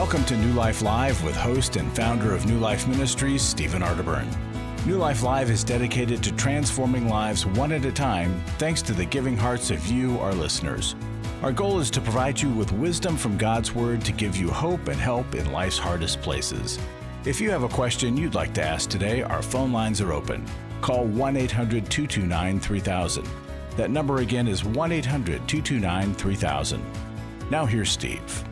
Welcome to New Life Live with host and founder of New Life Ministries, Stephen Arterburn. New Life Live is dedicated to transforming lives one at a time, thanks to the giving hearts of you, our listeners. Our goal is to provide you with wisdom from God's Word to give you hope and help in life's hardest places. If you have a question you'd like to ask today, our phone lines are open. Call 1-800-229-3000. That number again is 1-800-229-3000. Now here's Steve.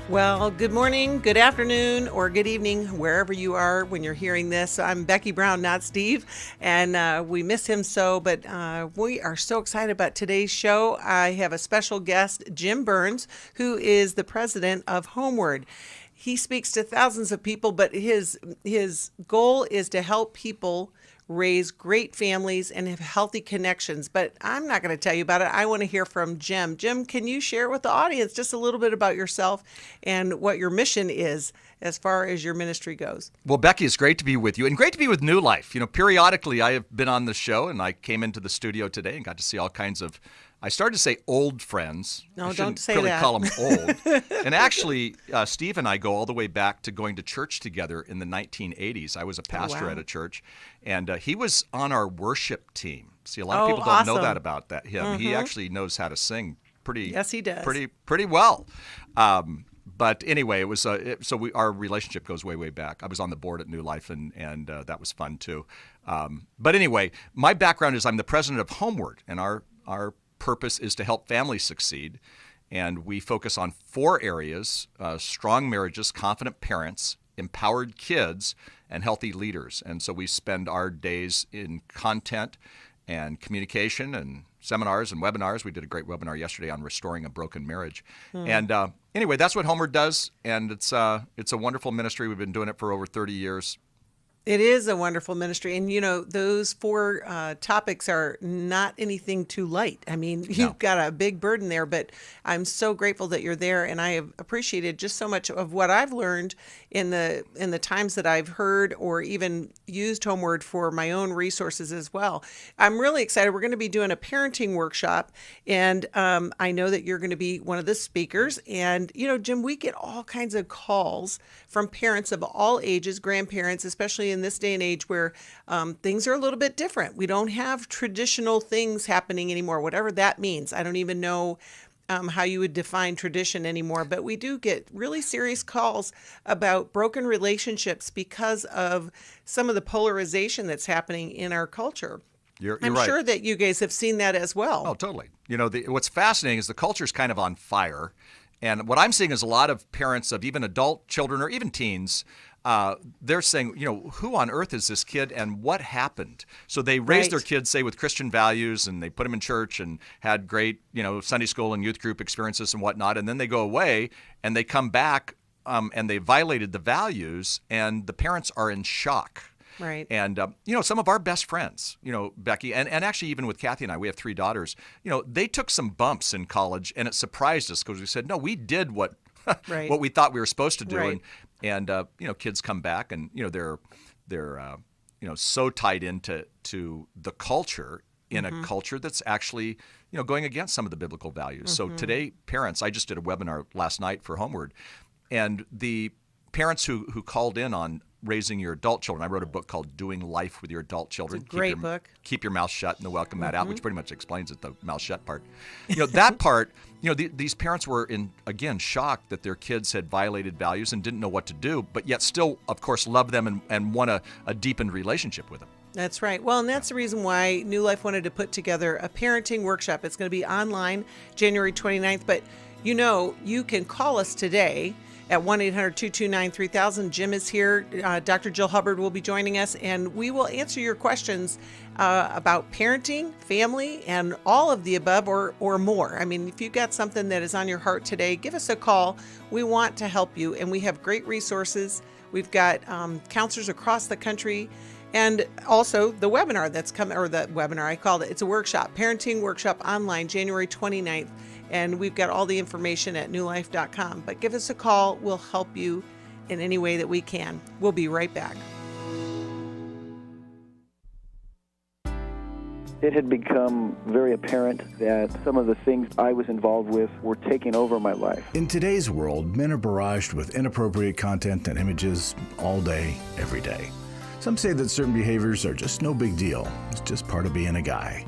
Well, good morning, good afternoon, or good evening, wherever you are when you're hearing this. I'm Becky Brown, not Steve, and we miss him so, but we are so excited about today's show. I have a special guest, Jim Burns, who is the president of HomeWord. He speaks to thousands of people, but his goal is to help people raise great families and have healthy connections. But I'm not going to tell you about it. I want to hear from Jim. Jim, can you share with the audience just a little bit about yourself and what your mission is as far as your ministry goes? Well, Becky, it's great to be with you and great to be with New Life. You know, periodically I have been on the show and I came into the studio today and got to see all kinds of, I started to say old friends. No, I don't say really that. Call them old. And actually, Steve and I go all the way back to going to church together in the 1980s. I was a pastor at a church, and he was on our worship team. See, a lot of people don't know that about him. Mm-hmm. He actually knows how to sing pretty. Yes, he does. Pretty well. But anyway, it was our relationship goes way back. I was on the board at New Life, and that was fun too. But anyway, my background is I'm the president of HomeWord, and our purpose is to help families succeed, and we focus on 4 areas: strong marriages, confident parents, empowered kids, and healthy leaders. And so we spend our days in content and communication and seminars and webinars. We did a great webinar yesterday on restoring a broken marriage. And anyway, that's what HomeWord does, and it's a wonderful ministry. We've been doing it for over 30 years. It is a wonderful ministry. And, you know, those 4 topics are not anything too light. I mean, you've got a big burden there, but I'm so grateful that you're there. And I have appreciated just so much of what I've learned in the times that I've heard or even used HomeWord for my own resources as well. I'm really excited. We're going to be doing a parenting workshop. And I know that you're going to be one of the speakers. And, you know, Jim, we get all kinds of calls from parents of all ages, grandparents, especially in this day and age where things are a little bit different. We don't have traditional things happening anymore, whatever that means. I don't even know how you would define tradition anymore, but we do get really serious calls about broken relationships because of some of the polarization that's happening in our culture. You're I'm right. sure that you guys have seen that as well. Oh, totally. You know, what's fascinating is the culture's kind of on fire. And what I'm seeing is a lot of parents of even adult children or even teens, they're saying, you know, who on earth is this kid and what happened? So they raised their kids, say, with Christian values, and they put them in church and had great, you know, Sunday school and youth group experiences and whatnot. And then they go away and they come back and they violated the values, and the parents are in shock. Right. And, you know, some of our best friends, you know, Becky, and actually even with Kathy and I, we have 3 daughters, you know, they took some bumps in college, and it surprised us because we said, no, we did what what we thought we were supposed to do. Right. And you know, kids come back and, you know, they're you know, so tied into the culture in a culture that's actually, you know, going against some of the biblical values. So today, parents, I just did a webinar last night for HomeWord, and the parents who called in on raising your adult children. I wrote a book called Doing Life with Your Adult Children. It's a great book. Keep your mouth shut and the welcome mat out, which pretty much explains it, the mouth shut part. You know, that part, you know, these parents were again shocked that their kids had violated values and didn't know what to do, but yet still, of course, love them and want a deepened relationship with them. That's right. Well, and that's the reason why New Life wanted to put together a parenting workshop. It's going to be online January 29th, but you know, you can call us today at 1-800-229-3000. Jim is here. Dr. Jill Hubbard will be joining us, and we will answer your questions about parenting, family, and all of the above or more. I mean, if you've got something that is on your heart today, give us a call. We want to help you, and we have great resources. We've got counselors across the country, and also the webinar that's coming, or the webinar, I called it. It's a workshop, parenting workshop online, January 29th. And we've got all the information at newlife.com. But give us a call. We'll help you in any way that we can. We'll be right back. it had become very apparent that some of the things I was involved with were taking over my life. In today's world, men are barraged with inappropriate content and images all day, every day. Some say that certain behaviors are just no big deal. It's just part of being a guy.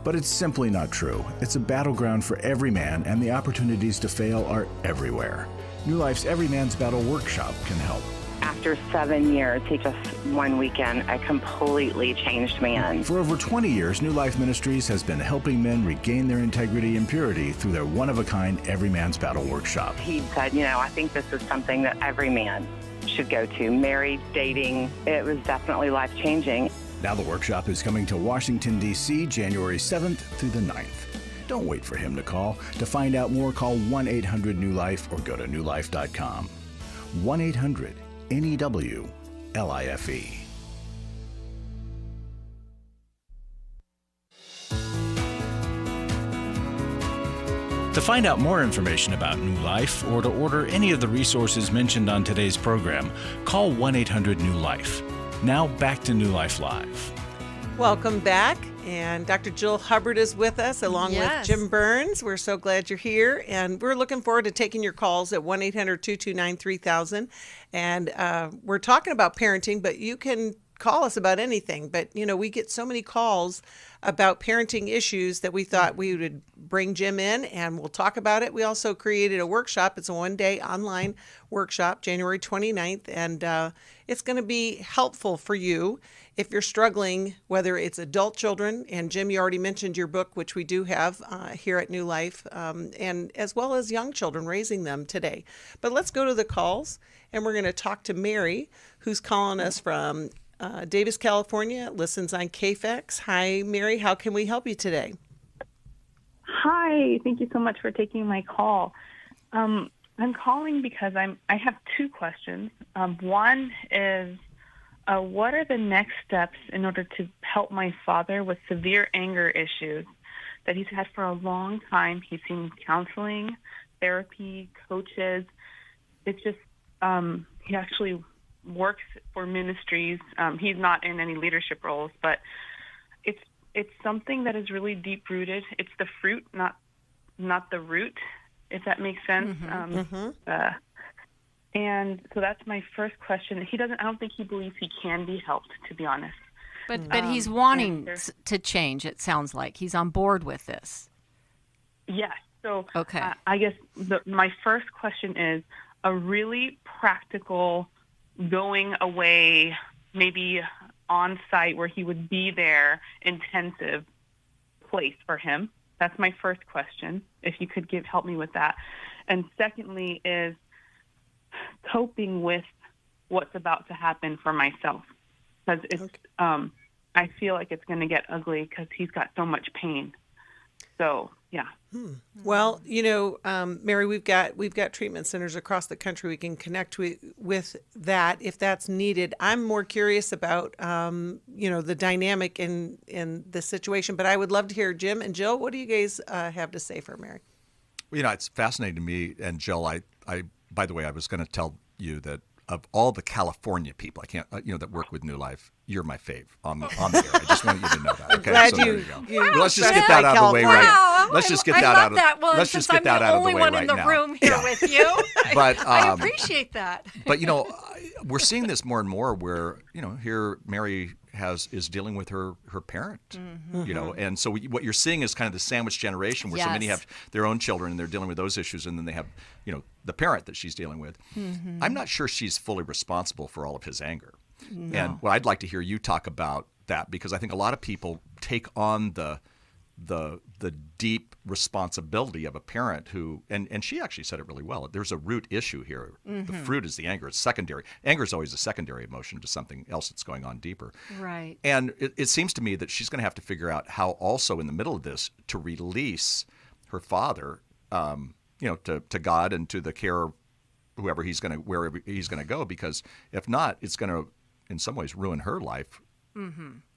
But it's simply not true. It's a battleground for every man, and the opportunities to fail are everywhere. New Life's Every Man's Battle Workshop can help. After 7 years, he just one weekend, a completely changed man. For over 20 years, New Life Ministries has been helping men regain their integrity and purity through their one-of-a-kind Every Man's Battle Workshop. He said, I think this is something that every man should go to. Married, dating, it was definitely life-changing. Now the workshop is coming to Washington, D.C., January 7th through the 9th. Don't wait for him to call. To find out more, call 1-800-NEW-LIFE or go to newlife.com. 1-800-NEW-LIFE. To find out more information about New Life or to order any of the resources mentioned on today's program, call 1-800-NEW-LIFE. Now back to New Life Live. Welcome back. And Dr. Jill Hubbard is with us along with Jim Burns. We're so glad you're here. And we're looking forward to taking your calls at 1-800-229-3000. And we're talking about parenting, but you can call us about anything. But, we get so many calls about parenting issues that we thought we would bring Jim in and we'll talk about it. We also created a workshop. It's a one-day online workshop, January 29th. And it's going to be helpful for you if you're struggling, whether it's adult children, and Jim, you already mentioned your book, which we do have here at New Life, and as well as young children, raising them today. But let's go to the calls, and we're going to talk to Mary, who's calling us from Davis, California, listens on KFX. Hi, Mary. How can we help you today? Hi. Thank you so much for taking my call. I'm calling because I have two questions. One is, what are the next steps in order to help my father with severe anger issues that he's had for a long time? He's seen counseling, therapy, coaches. It's just, he actually works for ministries. He's not in any leadership roles, but it's something that is really deep-rooted. It's the fruit, not the root, if that makes sense. And so that's my first question. I don't think he believes he can be helped, to be honest. But he's wanting to change, it sounds like. He's on board with this. Yes. So okay. I guess my first question is a really practical going away, maybe on site where he would be there, intensive place for him. That's my first question, if you could help me with that. And secondly is coping with what's about to happen for myself, because it's I feel like it's going to get ugly because he's got so much pain. So yeah. Well, Mary, we've got treatment centers across the country. We can connect with that if that's needed. I'm more curious about the dynamic in the situation, but I would love to hear Jim and Jill. What do you guys have to say for Mary? Well, it's fascinating to me, and Jill, I by the way, I was going to tell you that of all the California people, I can't, that work with New Life, you're my fave on the air. I just want you to know that. Okay, glad so there you go. Let's just get that out of the way Let's just get that out of the way. Let's just get that out of the way right now. I'm the only one in the room here with you. But I appreciate that. But we're seeing this more and more where here Mary is dealing with her parent, and so what you're seeing is kind of the sandwich generation where so many have their own children and they're dealing with those issues, and then they have the parent that she's dealing with. I'm not sure she's fully responsible for all of his anger. No. And what I'd like to hear you talk about that, because I think a lot of people take on the deep responsibility of a parent who, and she actually said it really well. There's a root issue here. The fruit is the anger. It's secondary. Anger is always a secondary emotion to something else that's going on deeper. Right. And it seems to me that she's going to have to figure out how also in the middle of this to release her father, to God and to the care of wherever he's going to go, because if not, it's going to, in some ways, ruin her life.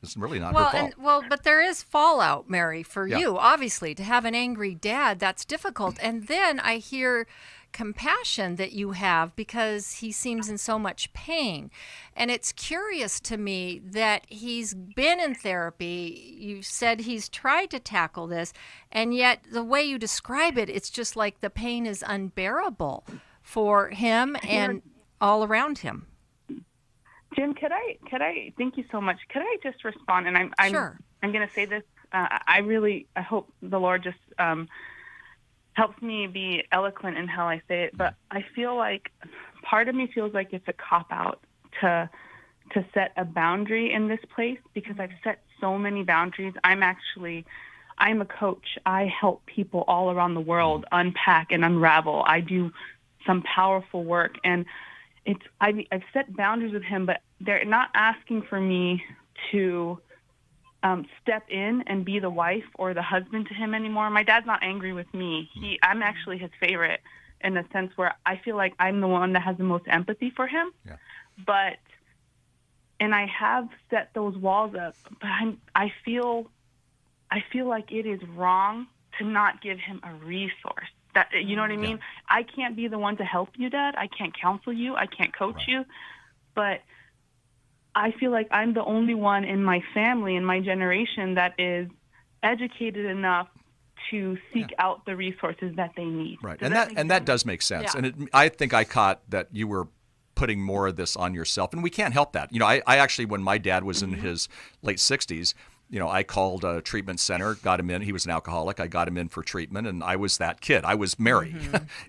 It's really not her fault. But there is fallout, Mary, for you, obviously. To have an angry dad, that's difficult. And then I hear compassion that you have because he seems in so much pain. And it's curious to me that he's been in therapy. You said he's tried to tackle this, and yet the way you describe it, it's just like the pain is unbearable for him and all around him. Jim, could I thank you so much. Could I just respond? And I'm Sure. I'm going to say this. I hope the Lord just helps me be eloquent in how I say it. But I feel like part of me feels like it's a cop-out to set a boundary in this place, because I've set so many boundaries. I'm a coach. I help people all around the world unpack and unravel. I do some powerful work, and I've set boundaries with him, but they're not asking for me to step in and be the wife or the husband to him anymore. My dad's not angry with me. I'm actually his favorite in the sense where I feel like I'm the one that has the most empathy for him. Yeah. And I have set those walls up, but I feel like it is wrong to not give him a resource. That, you know what I mean? Yeah. I can't be the one to help you, Dad. I can't counsel you. I can't coach you. But I feel like I'm the only one in my family, in my generation, that is educated enough to seek out the resources that they need. Right, that does make sense. Yeah. And I think I caught that you were putting more of this on yourself, and we can't help that. You know, I actually, when my dad was in his late 60s, you know, I called a treatment center, got him in. He was an alcoholic. I got him in for treatment, and I was that kid. I was Mary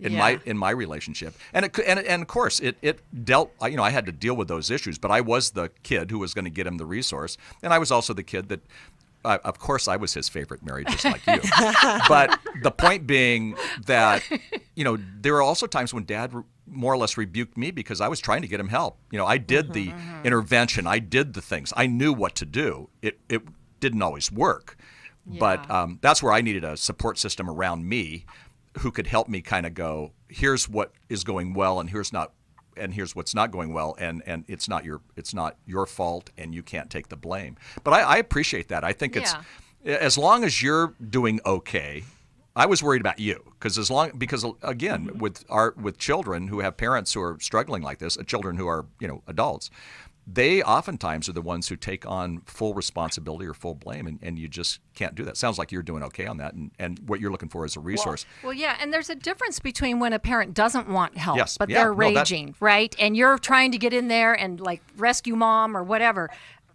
in my relationship, and of course it dealt. You know, I had to deal with those issues, but I was the kid who was going to get him the resource, and I was also the kid that. Of course, I was his favorite Mary, just like you. But the point being that, you know, there were also times when Dad more or less rebuked me because I was trying to get him help. You know, I did the intervention. I did the things. I knew what to do. It didn't always work. Yeah. But that's where I needed a support system around me who could help me kind of go, here's what is going well and here's what's not going well, and it's not your fault, and you can't take the blame. But I appreciate that. I think it's as long as you're doing okay. I was worried about you because again, with children who have parents who are struggling like this, children who are adults, they oftentimes are the ones who take on full responsibility or full blame, and you just can't do that. Sounds like you're doing okay on that, and what you're looking for is a resource. Well, yeah, and there's a difference between when a parent doesn't want help, but they're raging, right? And you're trying to get in there and like rescue mom or whatever,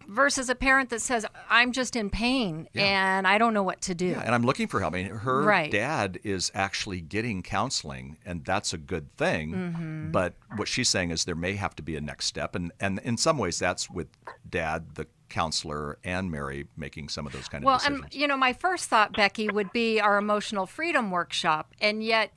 versus a parent that says, I'm just in pain and I don't know what to do. Yeah, and I'm looking for help. I mean, her dad is actually getting counseling, and that's a good thing. Mm-hmm. But what she's saying is there may have to be a next step. And in some ways, that's with Dad, the counselor, and Mary making some of those kind of decisions. Well, and my first thought, Becky, would be our emotional freedom workshop. And yet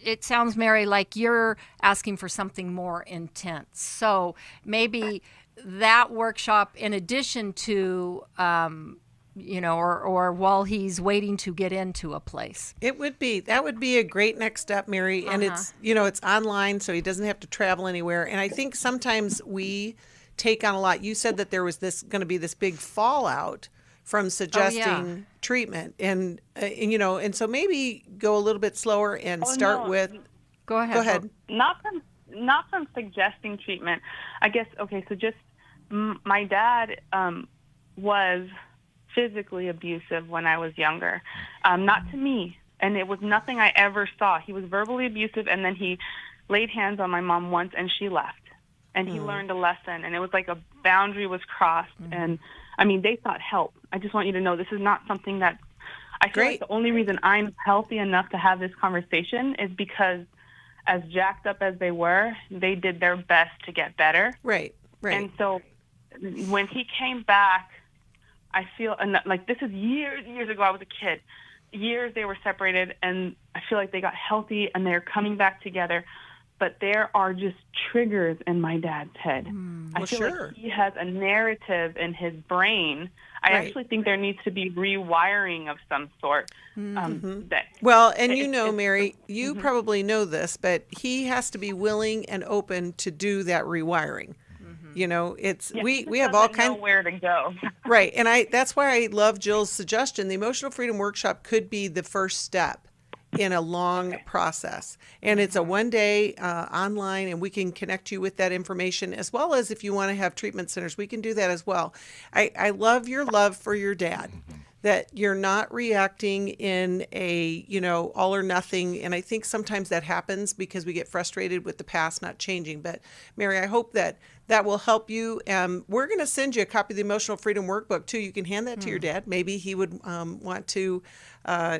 it sounds, Mary, like you're asking for something more intense. So maybe that workshop, in addition to, or while he's waiting to get into a place. That would be a great next step, Mary. And it's online, so he doesn't have to travel anywhere. And I think sometimes we take on a lot. You said that there was going to be this big fallout from suggesting treatment, and so maybe go a little bit slower and start with. Go ahead. Go ahead. Not from suggesting treatment. I guess, okay, so just my dad was physically abusive when I was younger, not to me, and it was nothing I ever saw. He was verbally abusive, and then he laid hands on my mom once, and she left, and he learned a lesson, and it was like a boundary was crossed, and, I mean, they sought help. I just want you to know this is not something that I feel like the only reason I'm healthy enough to have this conversation is because as jacked up as they were, they did their best to get better. Right. And so when he came back, I feel like this is years ago. I was a kid. Years they were separated, and I feel like they got healthy, and they're coming back together. But there are just triggers in my dad's head. I feel like he has a narrative in his brain. I actually think there needs to be rewiring of some sort. Mary, you probably know this, but he has to be willing and open to do that rewiring. We have all kinds. Where to go. Right, and that's why I love Jill's suggestion. The Emotional Freedom Workshop could be the first step in a long process. And it's a one-day online, and we can connect you with that information, as well as if you want to have treatment centers, we can do that as well. I love your love for your dad, that you're not reacting in a, all or nothing. And I think sometimes that happens because we get frustrated with the past not changing. But Mary, I hope that will help you. We're going to send you a copy of the Emotional Freedom Workbook too. You can hand that to your dad. Maybe he would want to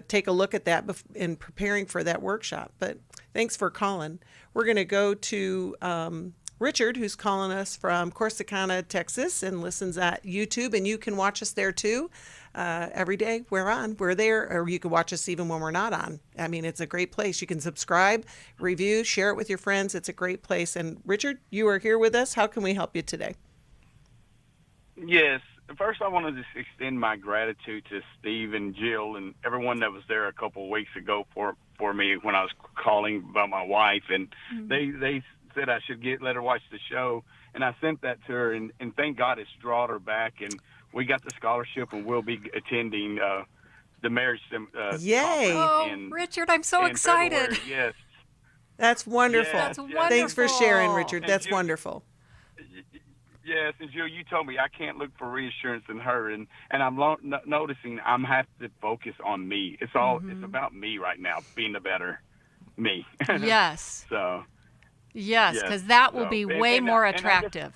take a look at that in preparing for that workshop. But thanks for calling. We're going to go to Richard, who's calling us from Corsicana, Texas, and listens at YouTube. And you can watch us there too. Every day we're there, or you can watch us even when we're not on. I mean, it's a great place. You can subscribe, review, share it with your friends. It's a great place. And Richard, you are here with us. How can we help you today? Yes. First, I want to just extend my gratitude to Steve and Jill and everyone that was there a couple of weeks ago for me when I was calling about my wife. And they said I should let her watch the show. And I sent that to her, and thank God it's drawed her back. And we got the scholarship, and we'll be attending the marriage Yay! Oh, Richard, I'm so excited. February. Yes. That's wonderful. That's wonderful. Thanks for sharing, Richard. And That's Jill, wonderful. Yes, and Jill, you told me I can't look for reassurance in her, and I'm noticing I'm have to focus on me. It's it's about me right now, being a better me. Yes. So. Yes, because that will be way more attractive.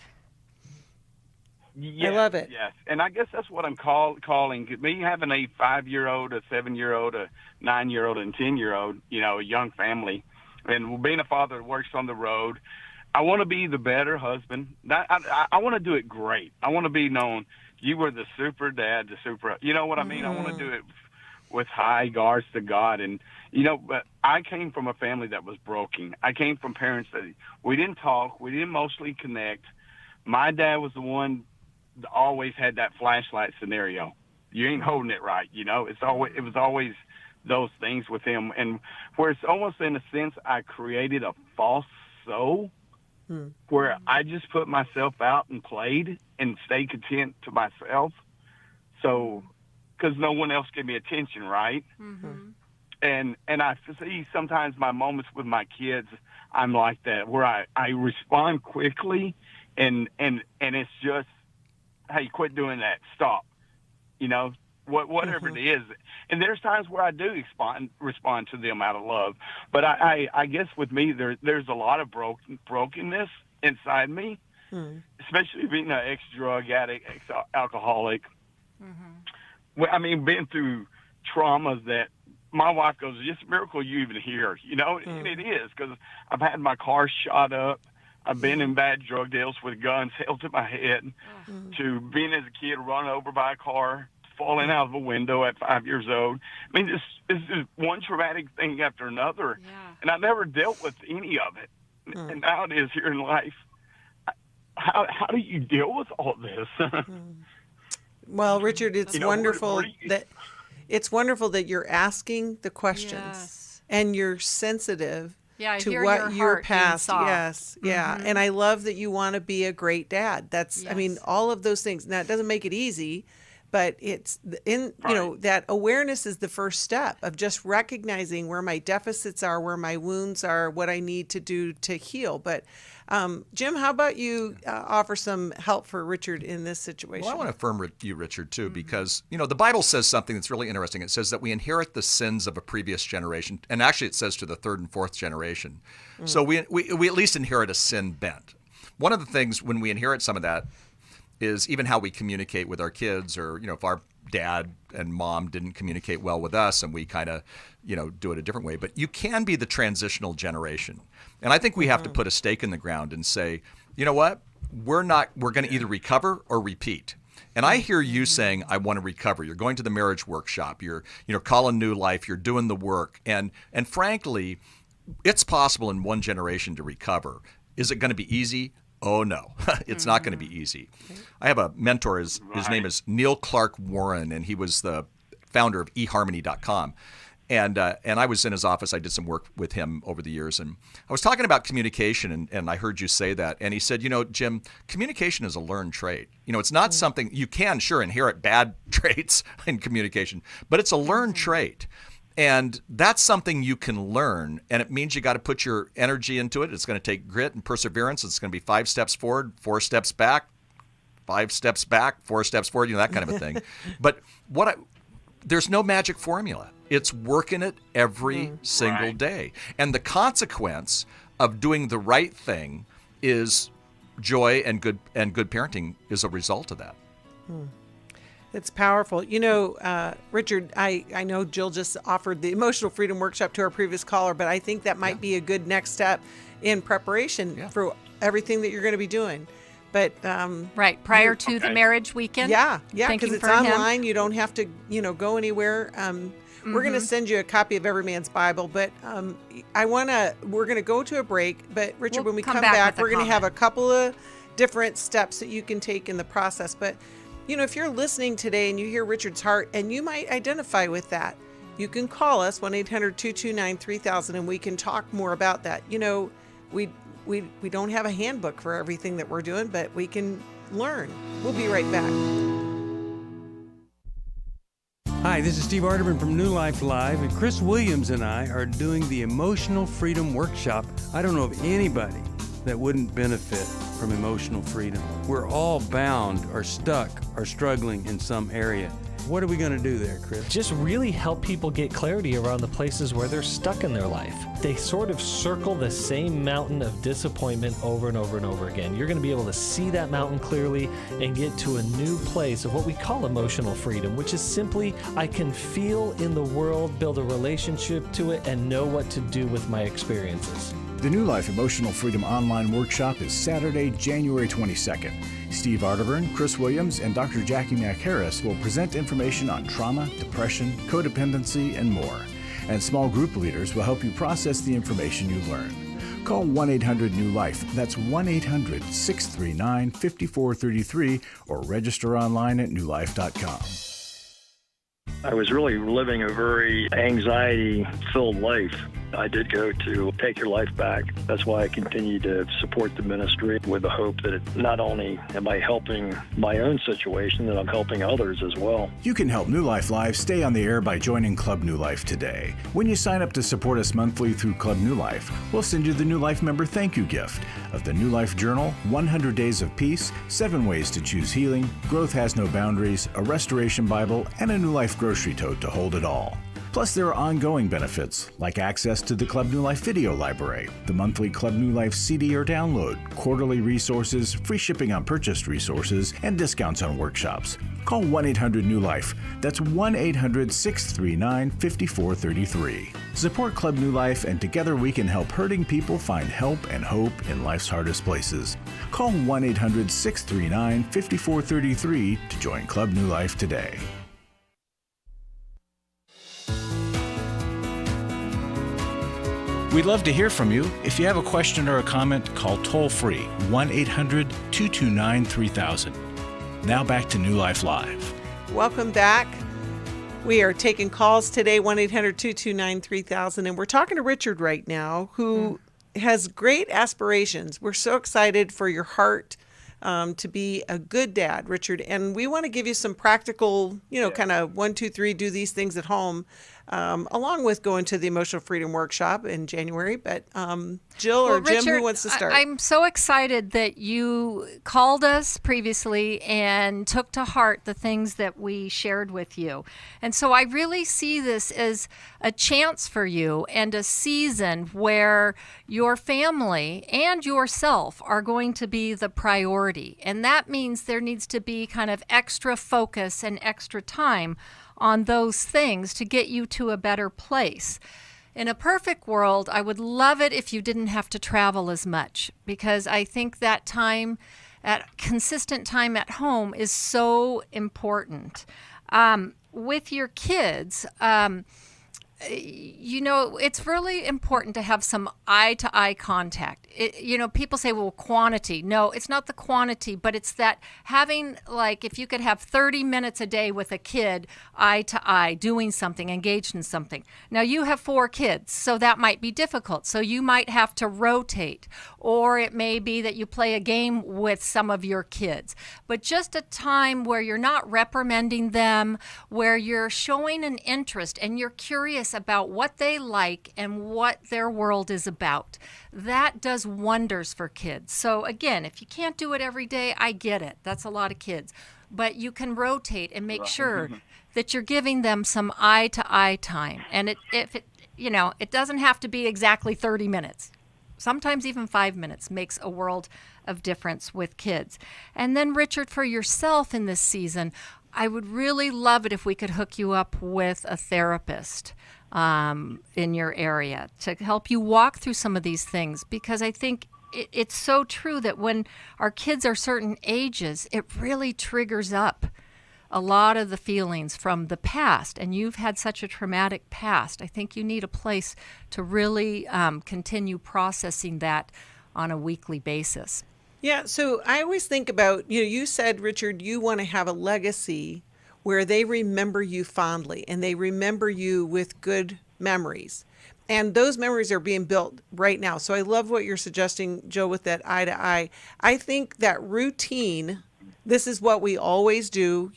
I love it. Yes, and I guess that's what I'm calling. Me having a 5-year-old, a 7-year-old, a 9-year-old, and 10-year-old, a young family, and being a father that works on the road, I want to be the better husband. I want to do it great. I want to be known. You were the super dad, the super. You know what I mean? I want to do it with high regards to God, and but I came from a family that was broken. I came from parents that we didn't talk, we didn't mostly connect. My dad was the one that always had that flashlight scenario. You ain't holding it right, it was always those things with him, and where it's almost in a sense I created a false soul where I just put myself out and played and stayed content to myself. So, because no one else gave me attention, right? And I see sometimes my moments with my kids, I'm like that, where I respond quickly, and it's just, hey, quit doing that, stop, whatever it is. And there's times where I do respond to them out of love, but I guess with me there's a lot of brokenness inside me, especially being an ex-drug addict, ex-alcoholic. I mean, been through traumas that my wife goes, it's just a miracle you even here, and it is, because I've had my car shot up. I've been in bad drug deals with guns held to my head, to being as a kid run over by a car, falling out of a window at 5 years old. I mean, this is one traumatic thing after another, and I never dealt with any of it. And now it is here in life. How do you deal with all this? Well, Richard, it's wonderful that you're asking the questions and you're sensitive to what your past. Yes, and I love that you want to be a great dad. That's, I mean, all of those things. Now, it doesn't make it easy, but it's that awareness is the first step of just recognizing where my deficits are, where my wounds are, what I need to do to heal. But Jim, how about you offer some help for Richard in this situation? Well, I want to affirm you, Richard, too, because, the Bible says something that's really interesting. It says that we inherit the sins of a previous generation. And actually, it says to the third and fourth generation. So we at least inherit a sin bent. One of the things when we inherit some of that is even how we communicate with our kids, or, if our dad and mom didn't communicate well with us and we kind of, do it a different way. But you can be the transitional generation. And I think we have to put a stake in the ground and say, you know what? We're going to either recover or repeat. And I hear you saying, I want to recover. You're going to the marriage workshop. You're, calling New Life. You're doing the work. And frankly, it's possible in one generation to recover. Is it going to be easy? Oh, no, it's not going to be easy. I have a mentor. His name is Neil Clark Warren, and he was the founder of eHarmony.com. And I was in his office. I did some work with him over the years. And I was talking about communication, and I heard you say that. And he said, Jim, communication is a learned trait. It's not something you can, sure, inherit bad traits in communication, but it's a learned trait. And that's something you can learn, and it means you got to put your energy into it. It's going to take grit and perseverance. It's going to be 5 steps forward, 4 steps back, 5 steps back, 4 steps forward, that kind of a thing. But there's no magic formula. It's working it every single day. And the consequence of doing the right thing is joy, and good parenting is a result of that. It's powerful. Richard, I know Jill just offered the Emotional Freedom Workshop to our previous caller, but I think that might be a good next step in preparation for everything that you're going to be doing. But right, prior to the marriage weekend. Yeah, because it's online. You don't have to, go anywhere. We're going to send you a copy of Every Man's Bible, but we're going to go to a break. But Richard, when we come back, we're going to have a couple of different steps that you can take in the process. But if you're listening today and you hear Richard's heart and you might identify with that, you can call us 1-800-229-3000 and we can talk more about that. We don't have a handbook for everything that we're doing, but we can learn. We'll be right back. Hi, this is Steve Arterburn from New Life Live, and Chris Williams and I are doing the Emotional Freedom Workshop. I don't know of anybody that wouldn't benefit from emotional freedom. We're all bound or stuck or struggling in some area. What are we going to do there, Chris? Just really help people get clarity around the places where they're stuck in their life. They sort of circle the same mountain of disappointment over and over and over again. You're going to be able to see that mountain clearly and get to a new place of what we call emotional freedom, which is simply I can feel in the world, build a relationship to it, and know what to do with my experiences. The New Life Emotional Freedom Online Workshop is Saturday, January 22nd. Steve Arterburn, Chris Williams, and Dr. Jackie McHarris will present information on trauma, depression, codependency, and more. And small group leaders will help you process the information you learn. Call 1-800-NEW-LIFE. That's 1-800-639-5433 or register online at newlife.com. I was really living a very anxiety-filled life. I did go to Take Your Life Back. That's why I continue to support the ministry with the hope that not only am I helping my own situation, that I'm helping others as well. You can help New Life Live stay on the air by joining Club New Life today. When you sign up to support us monthly through Club New Life, we'll send you the New Life member thank you gift of the New Life Journal, 100 Days of Peace, 7 Ways to Choose Healing, Growth Has No Boundaries, a Restoration Bible, and a New Life grocery tote to hold it all. Plus, there are ongoing benefits, like access to the Club New Life video library, the monthly Club New Life CD or download, quarterly resources, free shipping on purchased resources, and discounts on workshops. Call 1-800-NEW-LIFE. That's 1-800-639-5433. Support Club New Life, and together we can help hurting people find help and hope in life's hardest places. Call 1-800-639-5433 to join Club New Life today. We'd love to hear from you. If you have a question or a comment, call toll-free 1-800-229-3000. Now back to New Life Live. Welcome back. We are taking calls today, 1-800-229-3000, and we're talking to Richard right now, who has great aspirations. We're so excited for your heart to be a good dad, Richard, and we want to give you some practical, kind of 1, 2, 3, do these things at home. Along with going to the Emotional Freedom Workshop in January. But Jill or Jim, Richard, who wants to start? I'm so excited that you called us previously and took to heart the things that we shared with you. And so I really see this as a chance for you and a season where your family and yourself are going to be the priority. And that means there needs to be kind of extra focus and extra time on those things to get you to a better place. In a perfect world, I would love it if you didn't have to travel as much, because I think that time, at consistent time at home, is so important. With your kids, it's really important to have some eye-to-eye contact. People say, well, quantity. No, it's not the quantity, but it's that having, if you could have 30 minutes a day with a kid, eye-to-eye, doing something, engaged in something. Now, you have 4 kids, so that might be difficult. So you might have to rotate, or it may be that you play a game with some of your kids. But just a time where you're not reprimanding them, where you're showing an interest and you're curious curious about what they like and what their world is about. That does wonders for kids. So again, if you can't do it every day, I get it. That's a lot of kids. But you can rotate and make sure that you're giving them some eye-to-eye time. And it doesn't have to be exactly 30 minutes. Sometimes even 5 minutes makes a world of difference with kids. And then, Richard, for yourself in this season, I would really love it if we could hook you up with a therapist in your area to help you walk through some of these things, because I think it's so true that when our kids are certain ages, it really triggers up a lot of the feelings from the past. And you've had such a traumatic past. I think you need a place to really continue processing that on a weekly basis. Yeah, so I always think about, you said, Richard, you want to have a legacy where they remember you fondly and they remember you with good memories. And those memories are being built right now. So I love what you're suggesting, Joe, with that eye to eye. I think that routine, this is what we always do.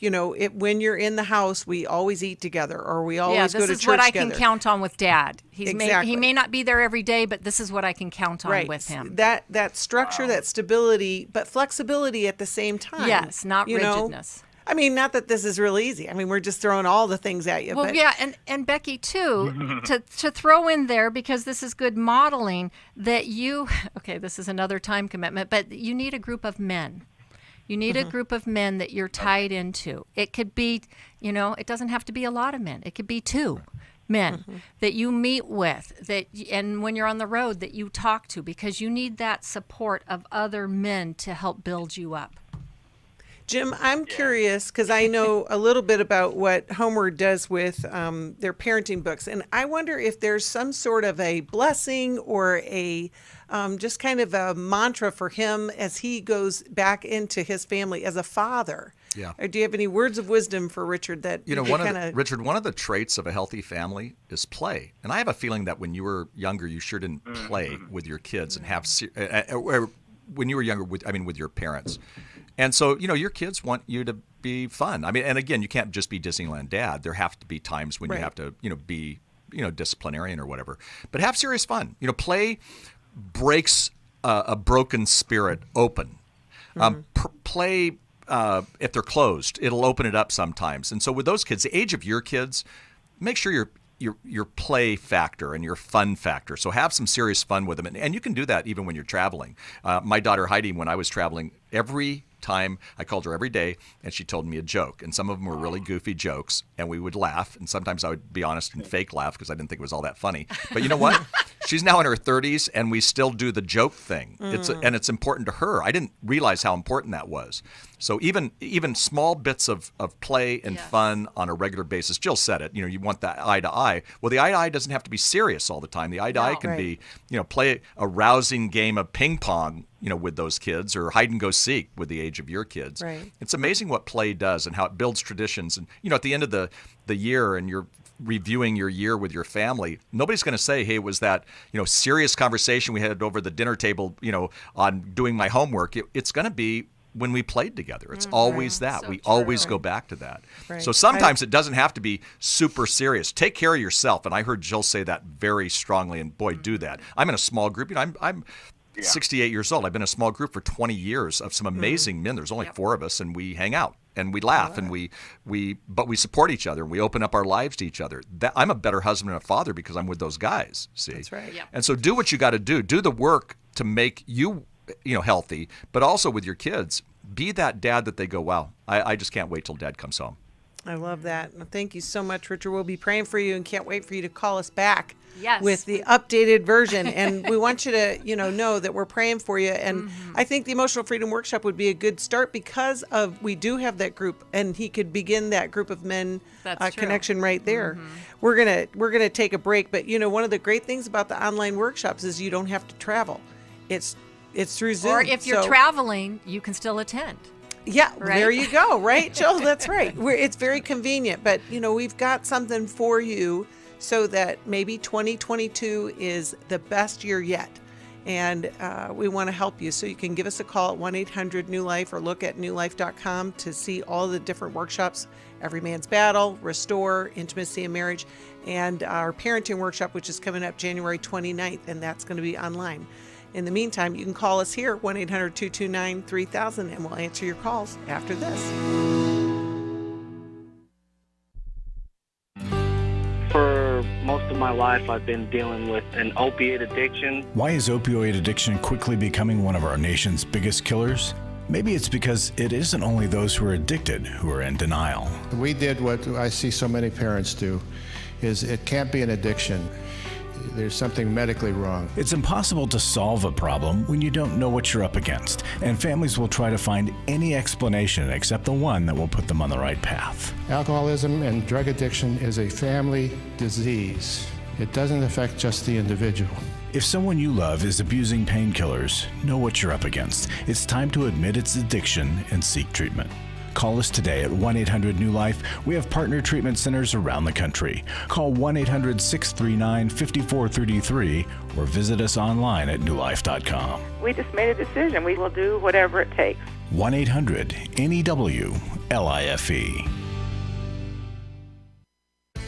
When you're in the house, we always eat together, or we always go to church together. This is what I can count on with Dad. Exactly. He may not be there every day, but this is what I can count on with him. That structure, that stability, but flexibility at the same time. Yes, not rigidness. I mean, not that this is real easy. I mean, we're just throwing all the things at you. Well, yeah, and Becky, too, to throw in there, because this is good modeling, that this is another time commitment, but you need a group of men. You need a group of men that you're tied into. It could be, it doesn't have to be a lot of men. It could be 2 men that you meet with, and when you're on the road, that you talk to, because you need that support of other men to help build you up. Jim, I'm curious, because I know a little bit about what HomeWord does with their parenting books, and I wonder if there's some sort of a blessing or a just kind of a mantra for him as he goes back into his family as a father. Yeah. Or do you have any words of wisdom for Richard that Richard, one of the traits of a healthy family is play, and I have a feeling that when you were younger, you sure didn't play with your kids and have when you were younger with your parents. And so, your kids want you to be fun. I mean, and again, you can't just be Disneyland dad. There have to be times when you have to, be, disciplinarian or whatever. But have serious fun. Play breaks a broken spirit open. Play, if they're closed, it'll open it up sometimes. And so with those kids, the age of your kids, make sure your play factor and your fun factor. So have some serious fun with them. And you can do that even when you're traveling. My daughter Heidi, when I was traveling, every time I called her every day and she told me a joke, and some of them were really goofy jokes, and we would laugh, and sometimes I would be honest and fake laugh because I didn't think it was all that funny. But you know what? She's now in her 30s and we still do the joke thing. It's important to her. I didn't realize how important that was. So even small bits of play and fun on a regular basis. Jill said it, you want that eye to eye. Well, the eye to eye doesn't have to be serious all the time. The eye to eye can be, play a rousing game of ping pong, with those kids, or hide and go seek with the age of your kids. Right. It's amazing what play does and how it builds traditions. And, at the end of the year, and you're reviewing your year with your family, nobody's going to say, hey, it was that, serious conversation we had over the dinner table, on doing my homework. It's going to be when we played together. It's always that. So we true. always go back to that. Right. So sometimes it doesn't have to be super serious. Take care of yourself. And I heard Jill say that very strongly, and boy, do that. I'm in a small group. I'm 68 years old. I've been in a small group for 20 years of some amazing men. There's only 4 of us, and we hang out and we laugh and we support each other, and we open up our lives to each other. I'm a better husband and a father because I'm with those guys. See, that's right. Yep. And so do what you got to do. Do the work to make you healthy, but also with your kids, be that dad that they go, wow, I just can't wait till dad comes home. I love that. Thank you so much, Richard. We'll be praying for you and can't wait for you to call us back with the updated version. And we want you to, know that we're praying for you. And I think the Emotional Freedom Workshop would be a good start because we do have that group, and he could begin that group of men connection right there. We're gonna take a break, but one of the great things about the online workshops is you don't have to travel. It's through Zoom. Or if you're traveling, you can still attend. Yeah, right? There you go, right, Jill? That's right. It's very convenient, but we've got something for you so that maybe 2022 is the best year yet. and we want to help you. So you can give us a call at 1-800-NEW-LIFE or look at newlife.com to see all the different workshops: Every Man's Battle, Restore, Intimacy and Marriage, and our parenting workshop, which is coming up January 29th, and that's going to be online. In the meantime, you can call us here, 1-800-229-3000, and we'll answer your calls after this. For most of my life, I've been dealing with an opiate addiction. Why is opioid addiction quickly becoming one of our nation's biggest killers? Maybe it's because it isn't only those who are addicted who are in denial. We did what I see so many parents do, is it can't be an addiction. There's something medically wrong. It's impossible to solve a problem when you don't know what you're up against, and families will try to find any explanation except the one that will put them on the right path. Alcoholism and drug addiction is a family disease. It doesn't affect just the individual. If someone you love is abusing painkillers, know what you're up against. It's time to admit its addiction and seek treatment. Call us today at 1-800-NEW-LIFE. We have partner treatment centers around the country. Call 1-800-639-5433 or visit us online at newlife.com. We just made a decision. We will do whatever it takes. 1-800-NEW-LIFE.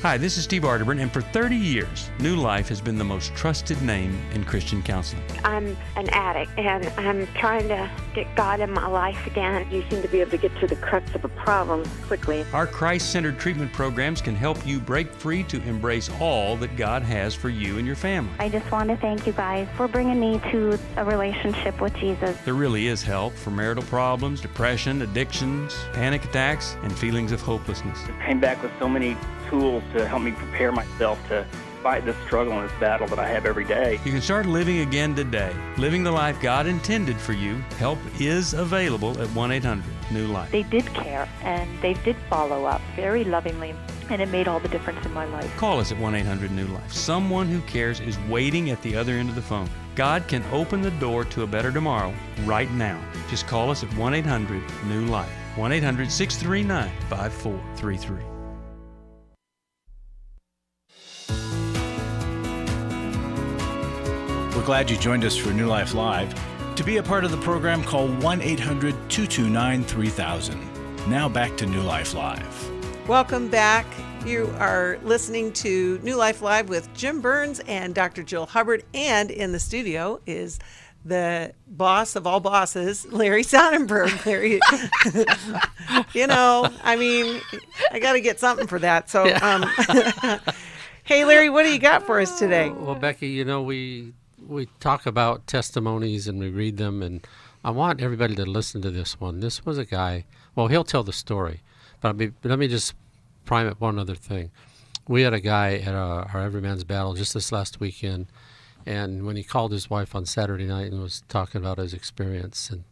Hi, this is Steve Arterburn, and for 30 years, New Life has been the most trusted name in Christian counseling. I'm an addict, and I'm trying to get God in my life again. You seem to be able to get to the crux of a problem quickly. Our Christ-centered treatment programs can help you break free to embrace all that God has for you and your family. I just want to thank you guys for bringing me to a relationship with Jesus. There really is help for marital problems, depression, addictions, panic attacks, and feelings of hopelessness. I came back with so many tools to help me prepare myself to fight this struggle and this battle that I have every day. You can start living again today, living the life God intended for you. Help is available at 1-800-NEW-LIFE. They did care, and they did follow up very lovingly, and it made all the difference in my life. Call us at 1-800-NEW-LIFE. Someone who cares is waiting at the other end of the phone. God can open the door to a better tomorrow right now. Just call us at 1-800-NEW-LIFE. 1-800-639-5433. We're glad you joined us for New Life Live. To be a part of the program, call 1-800-229-3000. Now back to New Life Live. Welcome back. You are listening to New Life Live with Jim Burns and Dr. Jill Hubbard. And in the studio is the boss of all bosses, Larry Sonnenberg. Larry, I got to get something for that. So, hey, Larry, what do you got for us today? Well, Becky, we talk about testimonies and we read them, and I want everybody to listen to this one. This was a guy, well, he'll tell the story, but let me just prime it one other thing. We had a guy at our Every Man's Battle just this last weekend, and when he called his wife on Saturday night and was talking about his experience, and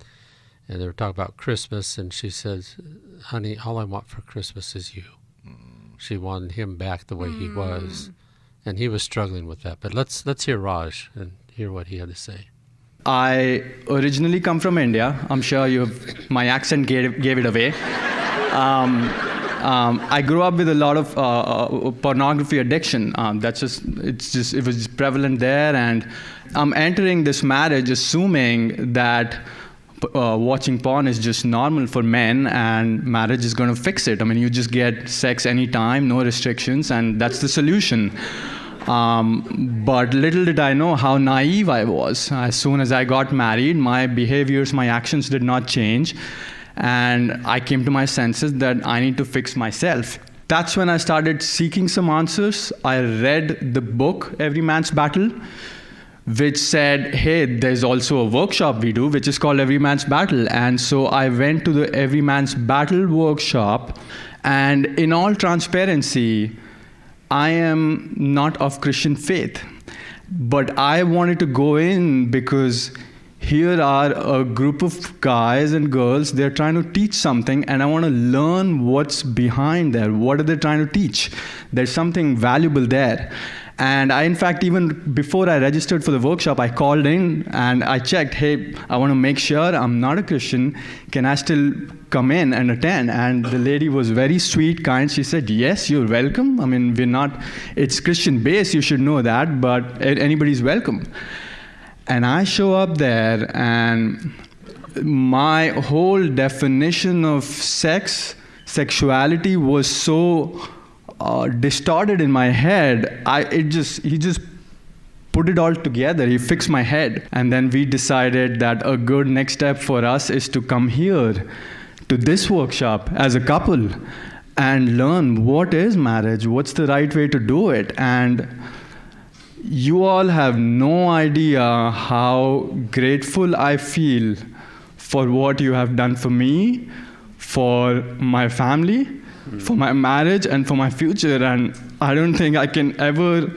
they were talking about Christmas, and she says, honey, all I want for Christmas is you. She wanted him back the way he was, and he was struggling with that. But let's hear Raj and hear what he had to say. I originally come from India. I'm sure my accent gave it away. I grew up with a lot of pornography addiction. It was prevalent there, and I'm entering this marriage assuming that watching porn is just normal for men, and marriage is going to fix it. I mean, you just get sex anytime, no restrictions, and that's the solution. But little did I know how naive I was. As soon as I got married, my behaviors, my actions did not change. And I came to my senses that I need to fix myself. That's when I started seeking some answers. I read the book, Every Man's Battle, which said, hey, there's also a workshop we do, which is called Every Man's Battle. And so I went to the Every Man's Battle workshop. And in all transparency, I am not of Christian faith, but I wanted to go in because here are a group of guys and girls, they're trying to teach something, and I want to learn what's behind there. What are they trying to teach? There's something valuable there. And I, in fact, even before I registered for the workshop, I called in and I checked, hey, I want to make sure I'm not a Christian. Can I still come in and attend? And the lady was very sweet, kind. She said, yes, you're welcome. I mean, it's Christian based, you should know that, but anybody's welcome. And I show up there, and my whole definition of sexuality was so distorted in my head. He just put it all together. He fixed my head. And then we decided that a good next step for us is to come here to this workshop as a couple and learn what is marriage, what's the right way to do it. And you all have no idea how grateful I feel for what you have done for me, for my family, for my marriage, and for my future. And I don't think I can ever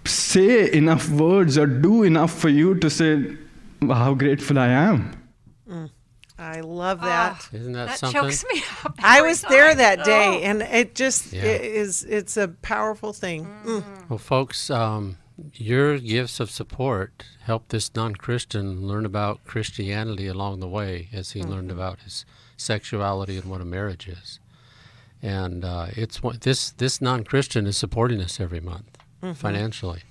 say enough words or do enough for you to say how grateful I am. I love that. Isn't that That something? chokes me up. I was there that day, Oh. and it just Yeah. it's a powerful thing. Well, folks, your gifts of support helped this non-Christian learn about Christianity along the way as he learned about his sexuality and what a marriage is. And this non-Christian is supporting us every month financially.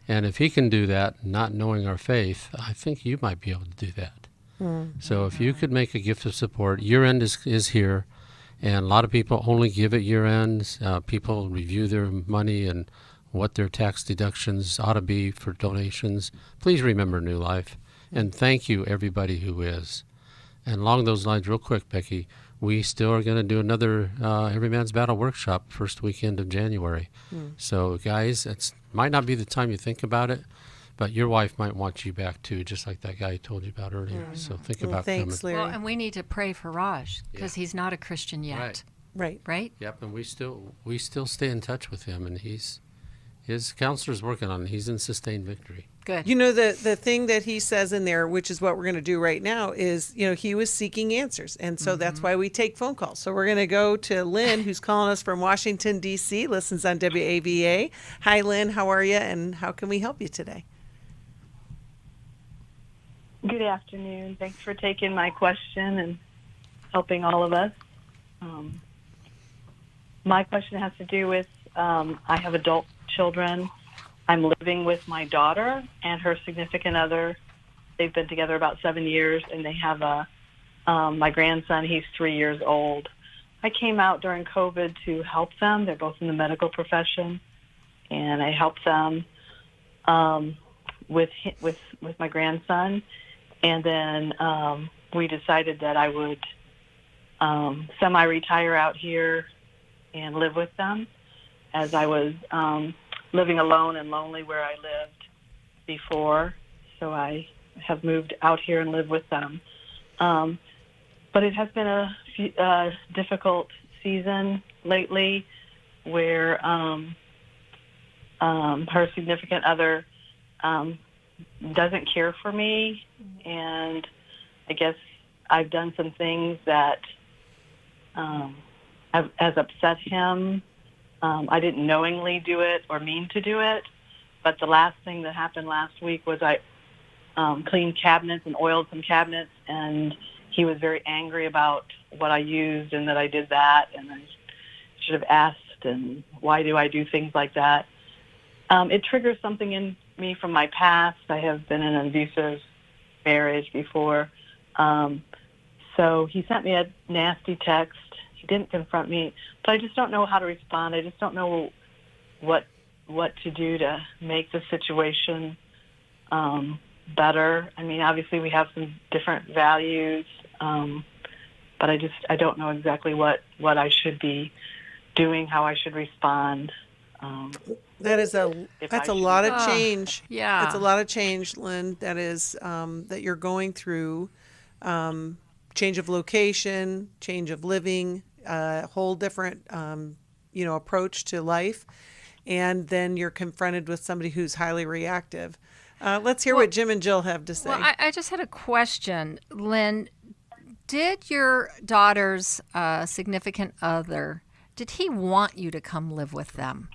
And if he can do that, not knowing our faith, I think you might be able to do that. So if you could make a gift of support, year end is here, and a lot of people only give at year end. People review their money and what their tax deductions ought to be for donations. Please remember New Life, and thank you everybody who is. And along those lines, real quick, Becky, we still are going to do another Every Man's Battle workshop first weekend of January. So guys, it might not be the time you think about it, but your wife might want you back too, just like that guy I told you about earlier. So think about thanks, coming. Larry. Well, and we need to pray for Raj because he's not a Christian yet. Right. Right. Yep, and we still stay in touch with him, and his counselor's working on it. He's in sustained victory. Good. You know, the thing that he says in there, which is what we're going to do right now, is, he was seeking answers. And so that's why we take phone calls. So we're going to go to Lynn, who's calling us from Washington, D.C., listens on WAVA. Hi, Lynn. How are you? And how can we help you today? Good afternoon. Thanks for taking my question and helping all of us. My question has to do with I have adult children. I'm living with my daughter and her significant other. They've been together about 7 years, and they have my grandson. He's 3 years old. I came out during COVID to help them. They're both in the medical profession, and I helped them with my grandson. And then we decided that I would semi-retire out here and live with them, as I was living alone and lonely where I lived before. So I have moved out here and live with them. But it has been a difficult season lately where her significant other doesn't care for me, and I guess I've done some things that has upset him. I didn't knowingly do it or mean to do it, but the last thing that happened last week was I cleaned cabinets and oiled some cabinets, and he was very angry about what I used and that I did that, and I should have asked, and why do I do things like that? It triggers something in me from my past. I have been in an abusive marriage before. So he sent me a nasty text. He didn't confront me, but I just don't know how to respond. I just don't know what to do to make the situation better. I mean, obviously we have some different values, but I don't know exactly what I should be doing, how I should respond. That's a lot of change. Yeah. It's a lot of change, Lynn. That is that you're going through. Change of location, change of living, a whole different approach to life, and then you're confronted with somebody who's highly reactive. Let's hear what Jim and Jill have to say. Well, I just had a question, Lynn. Did your daughter's significant other, did he want you to come live with them?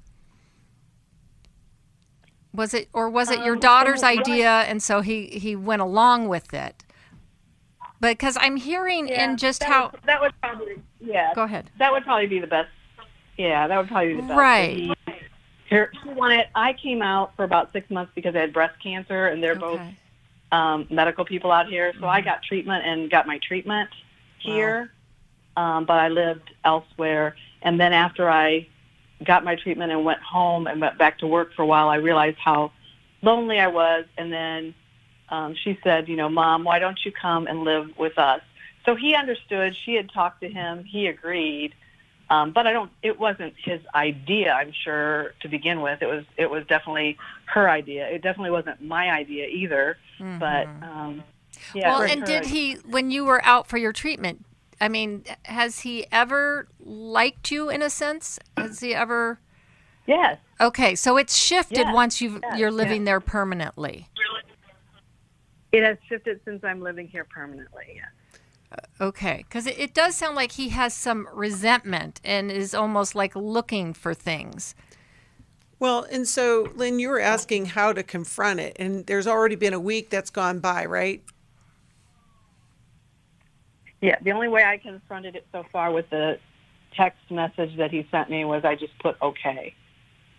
Was it your daughter's idea, and so he went along with it? Because I'm hearing in just how that would probably Go ahead. That would probably be the best. Yeah, that would probably be the best. Right. She wanted. I came out for about 6 months because I had breast cancer, and they're both medical people out here. So I got treatment and got my treatment here, but I lived elsewhere. And then after I got my treatment and went home and went back to work for a while, I realized how lonely I was. And then she said, Mom, why don't you come and live with us? So he understood. She had talked to him. He agreed. But it wasn't his idea, I'm sure, to begin with. It was definitely her idea. It definitely wasn't my idea either. Mm-hmm. But, Well, and did he, when you were out for your treatment, I mean, has he ever liked you in a sense? Has he ever? Yes. Okay, so it's shifted once you're living yes. there permanently. It has shifted since I'm living here permanently, yes. Okay, because it does sound like he has some resentment and is almost like looking for things. Well, and so, Lynn, you were asking how to confront it, and there's already been a week that's gone by, right? Yeah, the only way I confronted it so far with the text message that he sent me was I just put okay,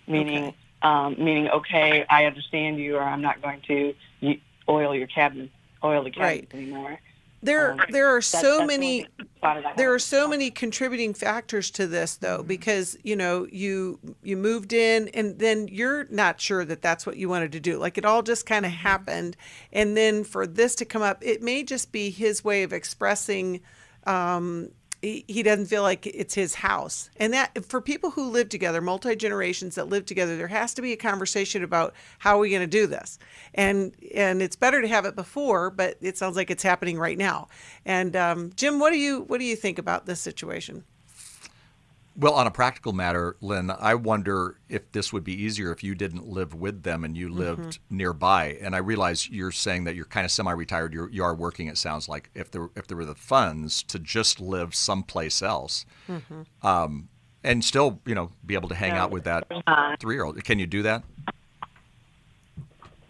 meaning okay, I understand you, or I'm not going to oil the cabinets anymore. There are so many contributing factors to this, though, because you moved in and then you're not sure that that's what you wanted to do. Like, it all just kind of happened, and then for this to come up, it may just be his way of expressing he doesn't feel like it's his house. And that, for people who live together, multi-generations that live together, there has to be a conversation about how are we going to do this. And it's better to have it before, but it sounds like it's happening right now. And Jim, what do you think about this situation? Well, on a practical matter, Lynn, I wonder if this would be easier if you didn't live with them and you lived nearby. And I realize you're saying that you're kind of semi-retired. You are working, it sounds like, if there were the funds to just live someplace else, and still, be able to hang out with that 3-year-old. Can you do that?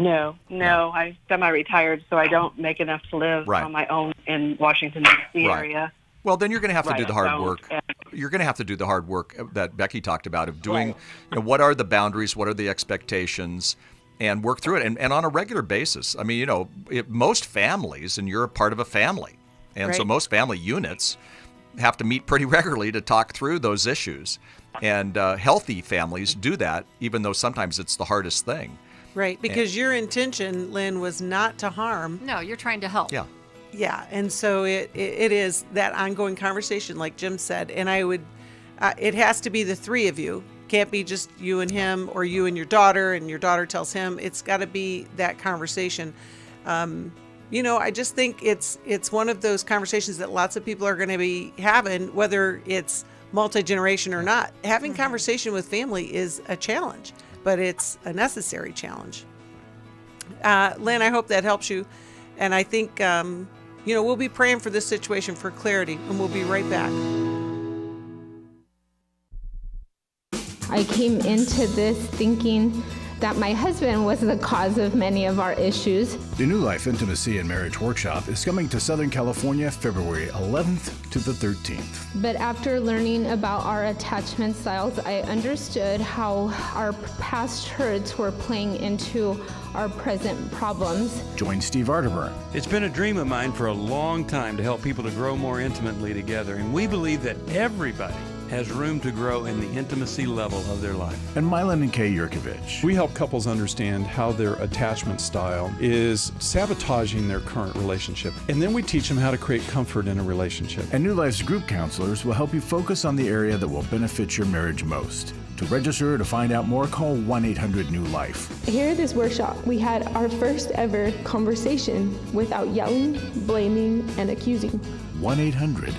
No. I'm semi-retired, so I don't make enough to live on my own in Washington, D.C. area. Well, then you're going to have to do the hard work. You're going to have to do the hard work that Becky talked about of doing, what are the boundaries, what are the expectations, and work through it. And on a regular basis. I mean, most families, and you're a part of a family, and so most family units have to meet pretty regularly to talk through those issues. And healthy families do that, even though sometimes it's the hardest thing. Right, because your intention, Lynn, was not to harm. No, you're trying to help. Yeah. Yeah, and so it is that ongoing conversation, like Jim said, and I would, it has to be the three of you. Can't be just you and him, or you and your daughter tells him. It's got to be that conversation. I just think it's one of those conversations that lots of people are going to be having, whether it's multi-generation or not. Having conversation with family is a challenge, but it's a necessary challenge. Lynn, I hope that helps you, and I think. We'll be praying for this situation for clarity, and we'll be right back. I came into this thinking that my husband was the cause of many of our issues. The New Life Intimacy and Marriage Workshop is coming to Southern California February 11th to the 13th. But after learning about our attachment styles, I understood how our past hurts were playing into our present problems. Join Steve Arterburn. It's been a dream of mine for a long time to help people to grow more intimately together, and we believe that everybody has room to grow in the intimacy level of their life. And Mylan and Kay Yurkovich. We help couples understand how their attachment style is sabotaging their current relationship. And then we teach them how to create comfort in a relationship. And New Life's group counselors will help you focus on the area that will benefit your marriage most. To register or to find out more, call 1-800-NEW-LIFE. Here at this workshop, we had our first ever conversation without yelling, blaming, and accusing. 1-800-NEW-LIFE.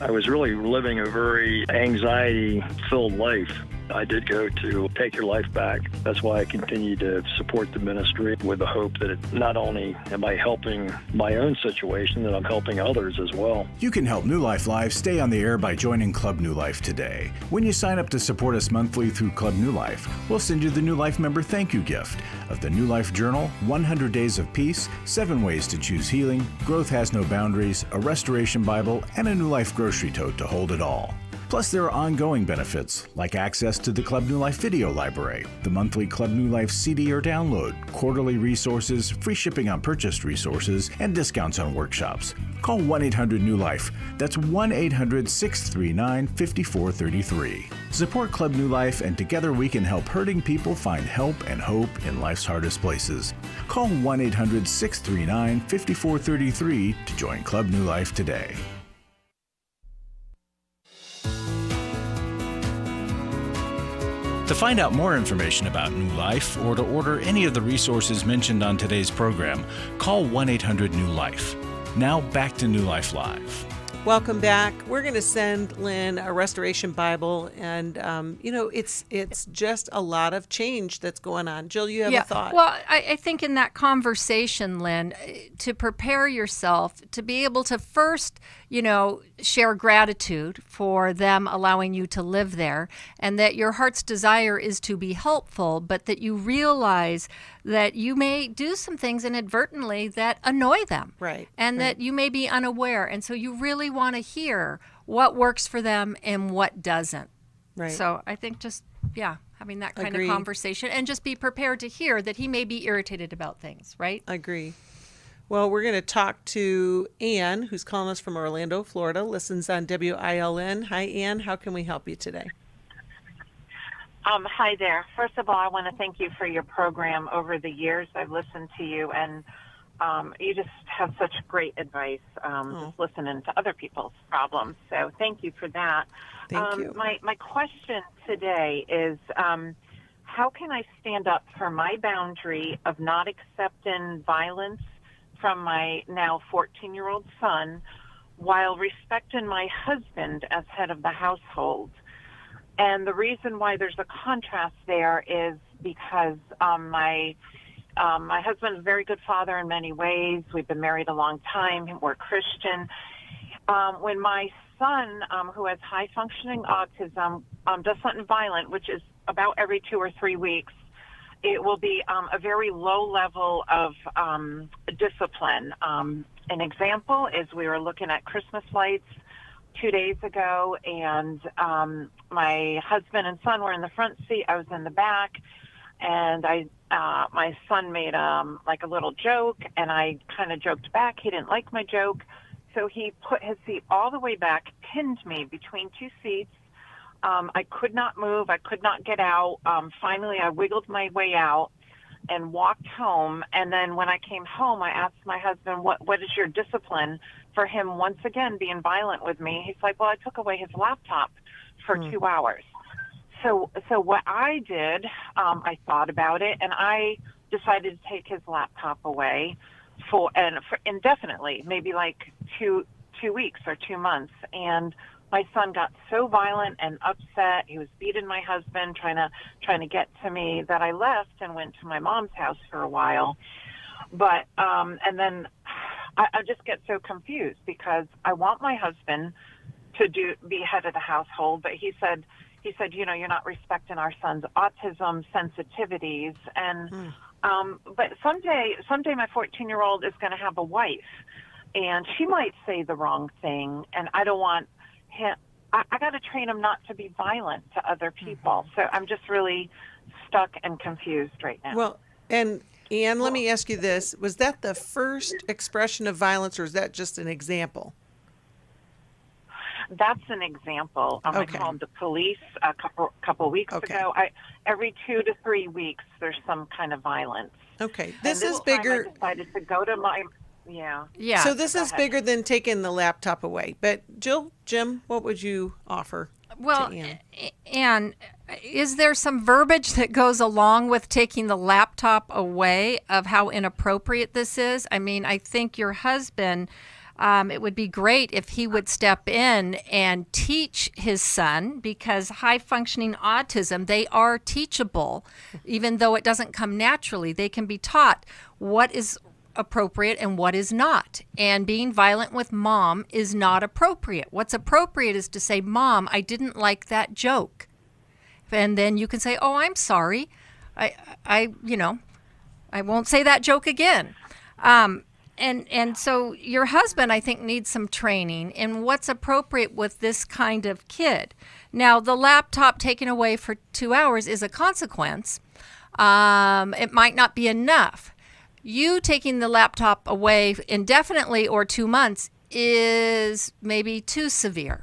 I was really living a very anxiety-filled life. I did go to Take Your Life Back. That's why I continue to support the ministry with the hope that not only am I helping my own situation, that I'm helping others as well. You can help New Life Live stay on the air by joining Club New Life today. When you sign up to support us monthly through Club New Life, we'll send you the New Life member thank you gift of the New Life Journal, 100 Days of Peace, 7 Ways to Choose Healing, Growth Has No Boundaries, a Restoration Bible, and a New Life grocery tote to hold it all. Plus, there are ongoing benefits like access to the Club New Life video library, the monthly Club New Life CD or download, quarterly resources, free shipping on purchased resources, and discounts on workshops. Call 1-800-NEW-LIFE. That's 1-800-639-5433. Support Club New Life, and together we can help hurting people find help and hope in life's hardest places. Call 1-800-639-5433 to join Club New Life today. To find out more information about New Life or to order any of the resources mentioned on today's program, call 1-800-NEW-LIFE. Now back to New Life Live. Welcome back. We're going to send Lynn a Restoration Bible, and it's just a lot of change that's going on. Jill, you have a thought? Well, I think in that conversation, Lynn, to prepare yourself to be able to first, share gratitude for them allowing you to live there, and that your heart's desire is to be helpful, but that you realize that you may do some things inadvertently that annoy them. Right. And that you may be unaware. And so you really want to hear what works for them and what doesn't. Right. So I think just, having that kind Agree. of conversation, and just be prepared to hear that he may be irritated about things, right? Agree. Well, we're going to talk to Ann, who's calling us from Orlando, Florida, listens on WILN. Hi, Ann. How can we help you today? Hi there. First of all, I want to thank you for your program. Over the years, I've listened to you, and you just have such great advice, just listening to other people's problems. So thank you for that. Thank you. My question today is, how can I stand up for my boundary of not accepting violence from my now 14-year-old son while respecting my husband as head of the household? And the reason why there's a contrast there is because my husband is a very good father in many ways. We've been married a long time. We're Christian. When my son, who has high-functioning autism, does something violent, which is about every 2 or 3 weeks, it will be a very low level of discipline. An example is we were looking at Christmas lights 2 days ago, and my husband and son were in the front seat. I was in the back, and my son made like a little joke, and I kind of joked back. He didn't like my joke, so he put his seat all the way back, pinned me between two seats. I could not move. I could not get out. Finally, I wiggled my way out and walked home. And then when I came home, I asked my husband, what is your discipline for him once again being violent with me? He's like, well, I took away his laptop for 2 hours. So what I did, I thought about it, and I decided to take his laptop away for indefinitely, maybe like two weeks or 2 months. And my son got so violent and upset. He was beating my husband, trying to get to me, that I left and went to my mom's house for a while. But and then I just get so confused because I want my husband to be head of the household, but he said, you're not respecting our son's autism sensitivities. And but someday my 14-year-old is going to have a wife, and she might say the wrong thing, and I don't want him. I got to train him not to be violent to other people. So I'm just really stuck and confused right now. Well, and Ann, let me ask you this. Was that the first expression of violence, or is that just an example? That's an example. I called the police a couple weeks ago. Every 2 to 3 weeks, there's some kind of violence. Okay. This is bigger. I decided to go to my... Yeah. So this is bigger than taking the laptop away. But Jim, what would you offer? Well, Ann, is there some verbiage that goes along with taking the laptop away of how inappropriate this is? I mean, I think your husband, it would be great if he would step in and teach his son, because high-functioning autism, they are teachable. Even though it doesn't come naturally, they can be taught what is appropriate and what is not. And being violent with mom is not appropriate. What's appropriate is to say, Mom, I didn't like that joke. And then you can say, oh, I'm sorry. I won't say that joke again. And so your husband, I think, needs some training in what's appropriate with this kind of kid. Now, the laptop taken away for 2 hours is a consequence. It might not be enough. You taking the laptop away indefinitely or 2 months is maybe too severe.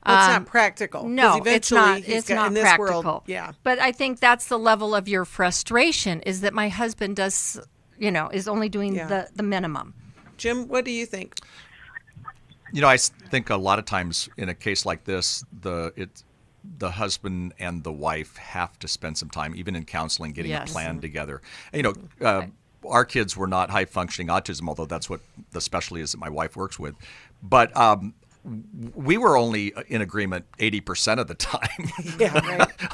Well, it's not practical. No, it's not. It's not in this practical. world, yeah. But I think that's the level of your frustration, is that my husband does, is only doing the minimum. Jim, what do you think? I think a lot of times in a case like this, the husband and the wife have to spend some time, even in counseling, getting a plan together. And, our kids were not high-functioning autism, although that's what the specialty is that my wife works with. But we were only in agreement 80% of the time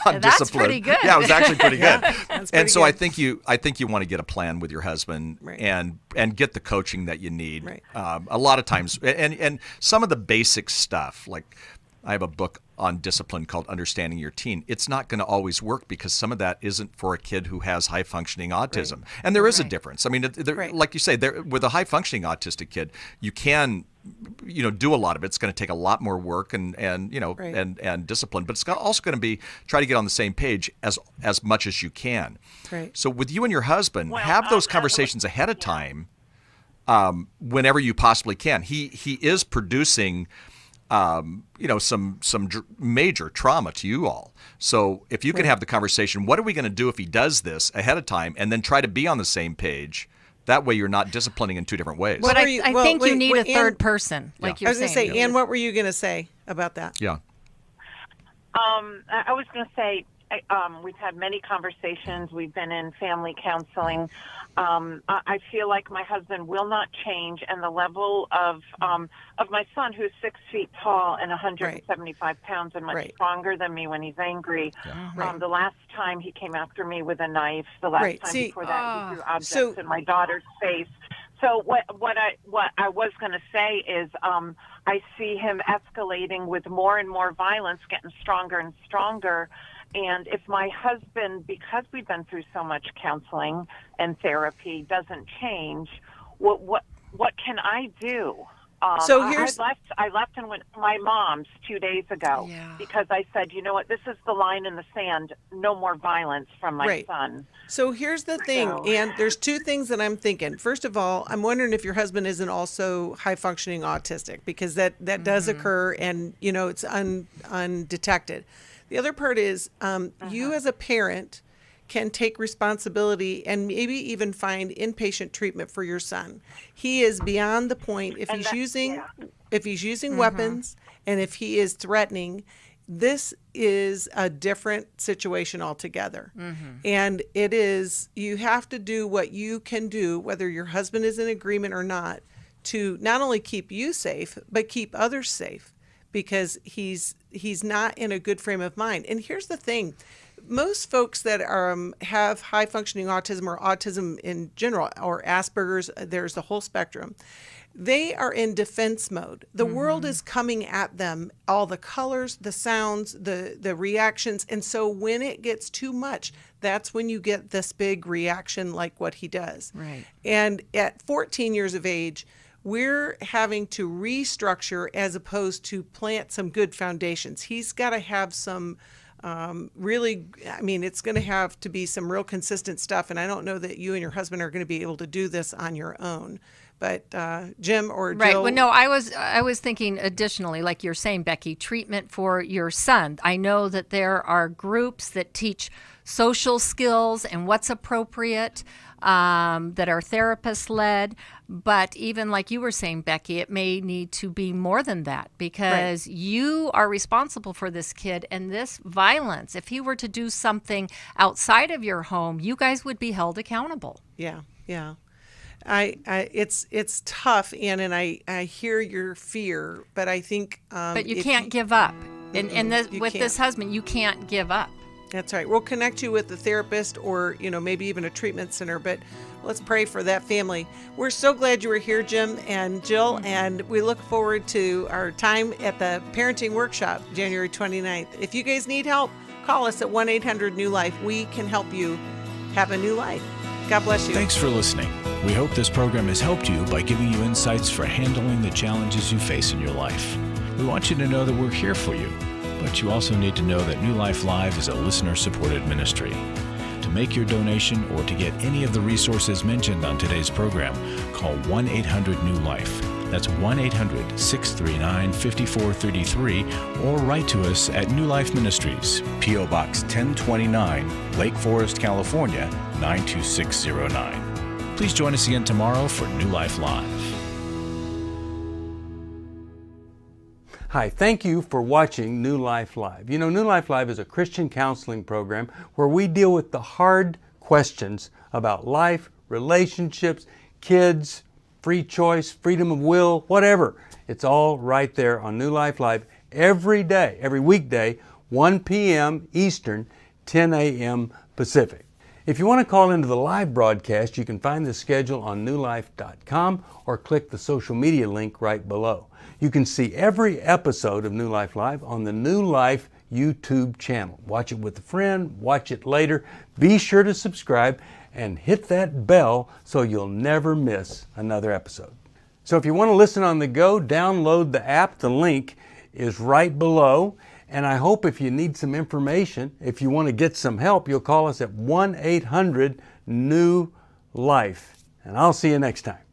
on that's discipline. Pretty good. Yeah, it was actually pretty good. And so good. I think you want to get a plan with your husband and get the coaching that you need. Right. A lot of times, and some of the basic stuff, like I have a book on discipline called Understanding Your Teen. It's not going to always work because some of that isn't for a kid who has high-functioning autism. Right. And there is a difference. I mean, like you say, with a high-functioning autistic kid, you can do a lot of it. It's going to take a lot more work and discipline, but it's also going to be try to get on the same page as much as you can. Right. So with you and your husband, have those conversations ahead of time whenever you possibly can. He is producing some major trauma to you all. So if you can have the conversation, what are we going to do if he does this ahead of time, and then try to be on the same page? That way you're not disciplining in two different ways. But I think you need a third person, like you're saying. I was going to say, Ann, what were you going to say about that? Yeah. I was going to say, we've had many conversations. We've been in family counseling. I feel like my husband will not change, and the level of my son, who's 6 feet tall and 175 pounds and much stronger than me when he's angry. Yeah. The last time he came after me with a knife. The last time before that, he threw objects in my daughter's face. So what I was going to say is I see him escalating with more and more violence, getting stronger and stronger. And if my husband, because we've been through so much counseling and therapy, doesn't change, what can I do? So I left and went to my mom's 2 days ago because I said, you know what, this is the line in the sand. No more violence from my son. So here's the thing, and there's two things that I'm thinking. First of all, I'm wondering if your husband isn't also high-functioning autistic, because that does occur, and it's undetected. The other part is you as a parent can take responsibility and maybe even find inpatient treatment for your son. He is beyond the point. If he's using weapons and if he is threatening, this is a different situation altogether. And it is, you have to do what you can do, whether your husband is in agreement or not, to not only keep you safe, but keep others safe, because he's not in a good frame of mind. And here's the thing. Most folks that have high-functioning autism or autism in general, or Asperger's, there's the whole spectrum, they are in defense mode. The world is coming at them, all the colors, the sounds, the reactions. And so when it gets too much, that's when you get this big reaction like what he does. Right. And at 14 years of age, we're having to restructure as opposed to plant some good foundations. He's got to have some it's going to have to be some real consistent stuff. And I don't know that you and your husband are going to be able to do this on your own. But Jim or Jill? Right. Well, no, I was thinking additionally, like you're saying, Becky, treatment for your son. I know that there are groups that teach social skills and what's appropriate, that are therapist-led. But even like you were saying, Becky, it may need to be more than that, because you are responsible for this kid, and this violence, if he were to do something outside of your home, you guys would be held accountable. Yeah. It's tough, Ann, and I hear your fear, but I think but you can't give up. And with this husband, you can't give up. That's right. We'll connect you with a therapist, or maybe even a treatment center, but let's pray for that family. We're so glad you were here, Jim and Jill, and we look forward to our time at the parenting workshop January 29th. If you guys need help, call us at 1-800-NEW-LIFE. We can help you have a new life. God bless you. Thanks for listening. We hope this program has helped you by giving you insights for handling the challenges you face in your life. We want you to know that we're here for you, but you also need to know that New Life Live is a listener-supported ministry. To make your donation or to get any of the resources mentioned on today's program, call 1-800-NEW-LIFE. That's 1-800-639-5433, or write to us at New Life Ministries, P.O. Box 1029, Lake Forest, California, 92609. Please join us again tomorrow for New Life Live. Hi, thank you for watching New Life Live. You know, New Life Live is a Christian counseling program where we deal with the hard questions about life, relationships, kids, free choice, freedom of will, whatever. It's all right there on New Life Live every day, every weekday, 1 p.m. Eastern, 10 a.m. Pacific. If you want to call into the live broadcast, you can find the schedule on newlife.com or click the social media link right below. You can see every episode of New Life Live on the New Life YouTube channel. Watch it with a friend, watch it later. Be sure to subscribe and hit that bell so you'll never miss another episode. So if you want to listen on the go, download the app. The link is right below. And I hope if you need some information, if you want to get some help, you'll call us at 1-800-NEW-LIFE. And I'll see you next time.